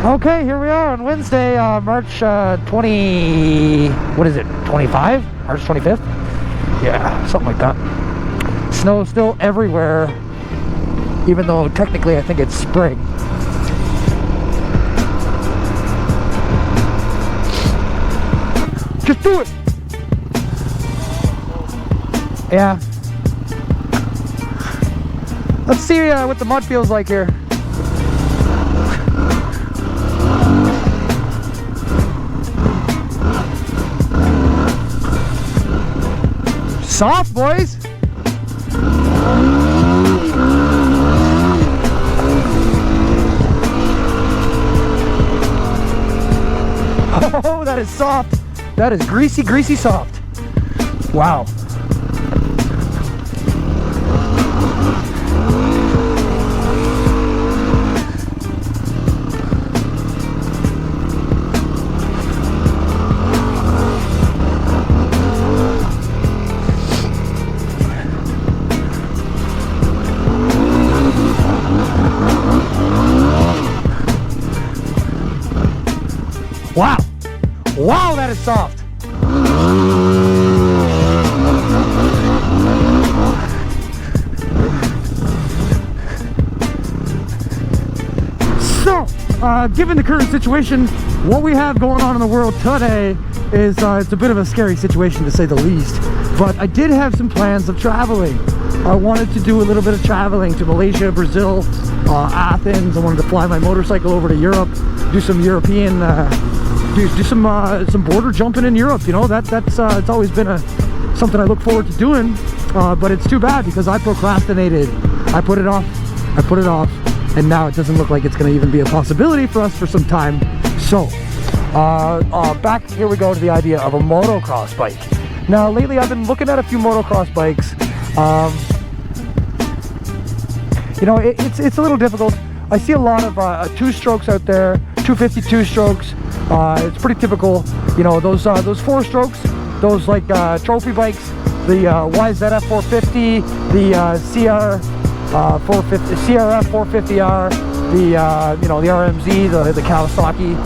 Okay, here we are on Wednesday, March 20, what is it, 25? March 25th? Yeah, something like that. Snow still everywhere, even though technically I think it's spring. Just do it! Yeah. Let's see what the mud feels like here. Soft, boys. Oh, that is soft. That is greasy, greasy soft. Wow. Wow. Wow, that is soft. So, given the current situation, what we have going on in the world today is it's a bit of a scary situation to say the least. But I did have some plans of traveling. I wanted to do a little bit of traveling to Malaysia, Brazil, Athens. I wanted to fly my motorcycle over to Europe, do some European do some border jumping in Europe. You know, that's it's always been something I look forward to doing, but it's too bad because I procrastinated. I put it off, and now it doesn't look like it's going to even be a possibility for us for some time. So back here we go to the idea of a motocross bike. Now lately I've been looking at a few motocross bikes. You know, it's a little difficult. I see a lot of two-strokes out there, 252 strokes. It's pretty typical, you know, those 4-strokes, those like trophy bikes, the YZF 450, the CRF 450R, the you know, the RMZ, the Kawasaki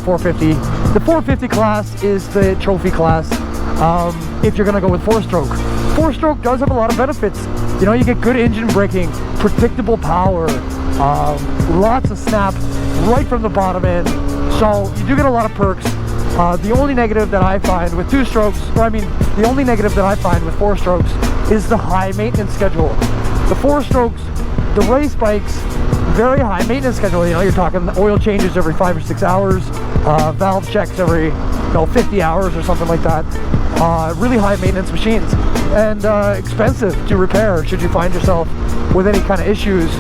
450. The 450 class is the trophy class. If you're gonna go with 4-stroke, 4-stroke does have a lot of benefits. You know, you get good engine braking, predictable power, lots of snap right from the bottom end. So you do get a lot of perks. The only negative that I find with 2-strokes, or I mean, the only negative that I find with 4-strokes is the high maintenance schedule. The 4-strokes, the race bikes, very high maintenance schedule. You know, you're talking oil changes every 5 or 6 hours, valve checks every 50 hours or something like that. Really high maintenance machines, and expensive to repair should you find yourself with any kind of issues.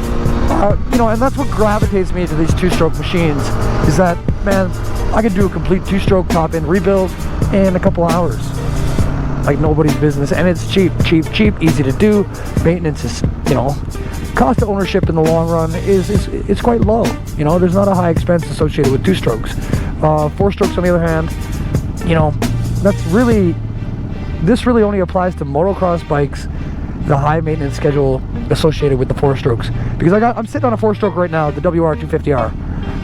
You know, and that's what gravitates me to these 2-stroke machines, is that, man, I can do a complete 2-stroke top end rebuild in a couple hours like nobody's business, and it's cheap, easy to do. Maintenance is, you know, cost of ownership in the long run is quite low. You know, there's not a high expense associated with 2-strokes. 4-strokes on the other hand, you know, this really only applies to motocross bikes, the high maintenance schedule associated with the 4-strokes. Because I'm sitting on a 4-stroke right now, the WR250R.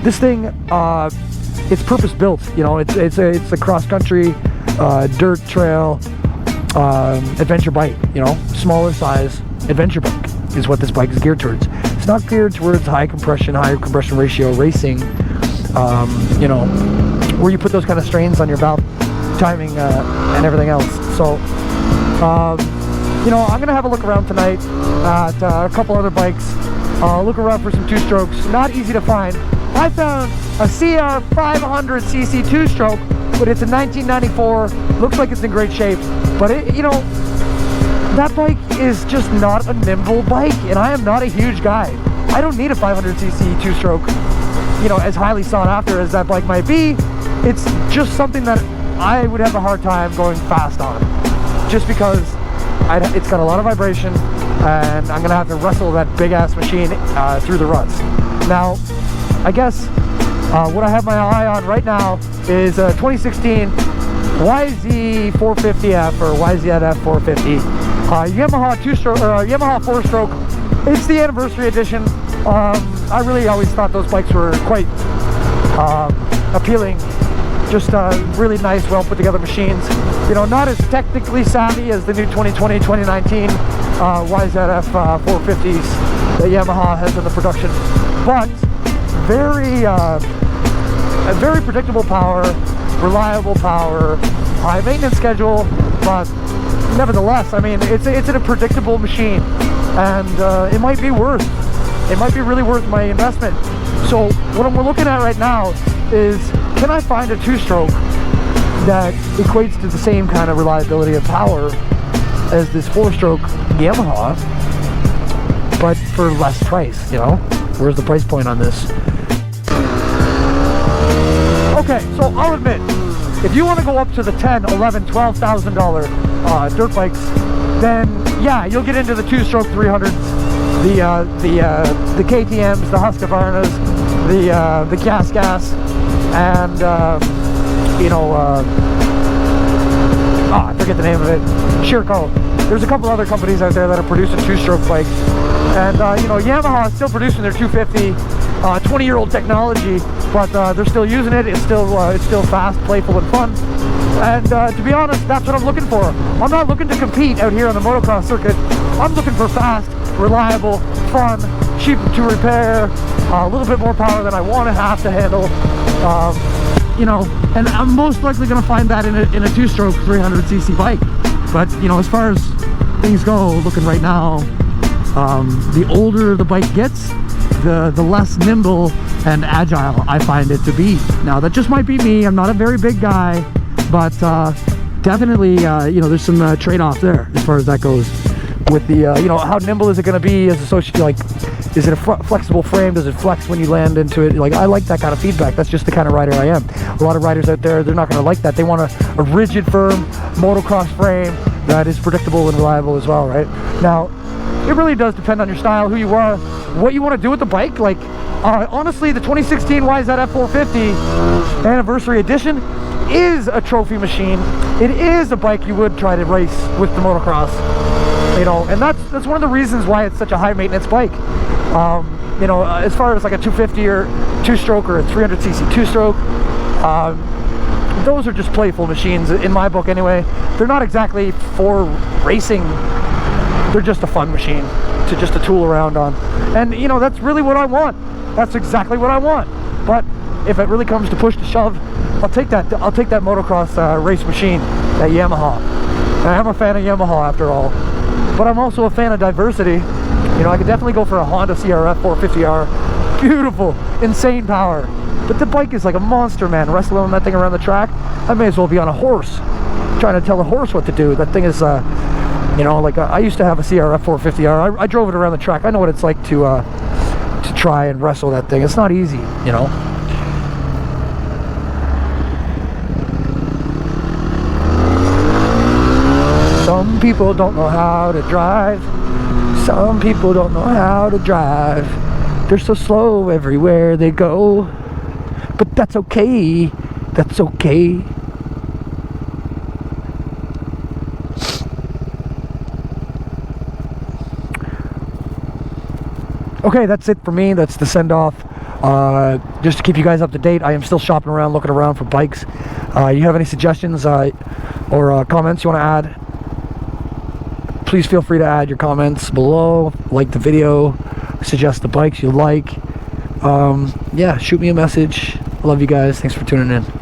This thing, it's purpose built. You know, it's a cross country, dirt trail, adventure bike. You know, smaller size adventure bike is what this bike is geared towards. It's not geared towards high compression ratio racing. You know, where you put those kind of strains on your valve timing and everything else. So, you know, I'm gonna have a look around tonight at a couple other bikes. Look around for some 2-strokes. Not easy to find. I found a CR 500cc 2-stroke, but it's a 1994. Looks like it's in great shape, but you know, that bike is just not a nimble bike, and I am not a huge guy. I don't need a 500cc 2-stroke. You know, as highly sought after as that bike might be, it's just something that I would have a hard time going fast on, just because it's got a lot of vibration, and I'm gonna have to wrestle that big ass machine through the ruts. Now, I guess what I have my eye on right now is a 2016 YZ 450F or YZF 450 Yamaha 2-stroke or Yamaha 4-stroke. It's the anniversary edition. I really always thought those bikes were quite appealing. Just really nice, well put together machines. You know, not as technically savvy as the new 2020, 2019 YZF 450s that Yamaha has in the production, but very predictable power, reliable power, high maintenance schedule, but nevertheless, I mean, it's a predictable machine, and it might be really worth my investment. So what we're looking at right now is, can I find a two-stroke that equates to the same kind of reliability and power as this four-stroke Yamaha, but for less price, you know? Where's the price point on this? Okay, so I'll admit, if you want to go up to the $10,000, $11,000, $12,000 dirt bikes, then yeah, you'll get into the two-stroke 300s, the KTMs, the Husqvarnas, the gas, and you know, I forget the name of it, Shirko. There's a couple other companies out there that are producing two-stroke bikes, and you know, Yamaha is still producing their 250, 20-year-old technology, but they're still using it. It's still fast, playful, and fun. And to be honest, that's what I'm looking for. I'm not looking to compete out here on the motocross circuit. I'm looking for fast, reliable, fun, cheap to repair, a little bit more power than I want to have to handle. You know, and I'm most likely going to find that in a two-stroke 300cc bike. But you know, as far as things go, looking right now, the older the bike gets, the less nimble and agile I find it to be. Now, that just might be me. I'm not a very big guy, but definitely, you know, there's some trade-off there as far as that goes. With the, you know, how nimble is it going to be as associated, like, is it a flexible frame? Does it flex when you land into it? Like, I like that kind of feedback. That's just the kind of rider I am. A lot of riders out there, they're not going to like that. They want a rigid, firm motocross frame that is predictable and reliable as well, right? Now, it really does depend on your style, who you are, what you want to do with the bike. Like, honestly, the 2016 YZF 450 Anniversary Edition is a trophy machine. It is a bike you would try to race with the motocross, you know, and that's one of the reasons why it's such a high maintenance bike. You know, as far as like a 250 or two-stroke or a 300cc two-stroke, those are just playful machines in my book anyway. They're not exactly for racing. They're just a fun machine to just to tool around on. And you know, that's really what I want. That's exactly what I want. But if it really comes to push to shove, I'll take that motocross race machine, that Yamaha. And I am a fan of Yamaha after all. But I'm also a fan of diversity. You know, I could definitely go for a Honda CRF 450R. Beautiful, insane power. But the bike is like a monster, man. Wrestling that thing around the track, I may as well be on a horse, trying to tell a horse what to do. That thing is, you know, like I used to have a CRF 450R. I drove it around the track. I know what it's like to try and wrestle that thing. It's not easy, you know. Some people don't know how to drive. Some people don't know how to drive. They're so slow everywhere they go. But that's okay. That's okay. Okay, that's it for me. That's the send-off. Just to keep you guys up to date, I am still shopping around, looking around for bikes. You have any suggestions or comments you want to add? Please feel free to add your comments below. Like the video, suggest the bikes you like. Yeah, shoot me a message. I love you guys. Thanks for tuning in.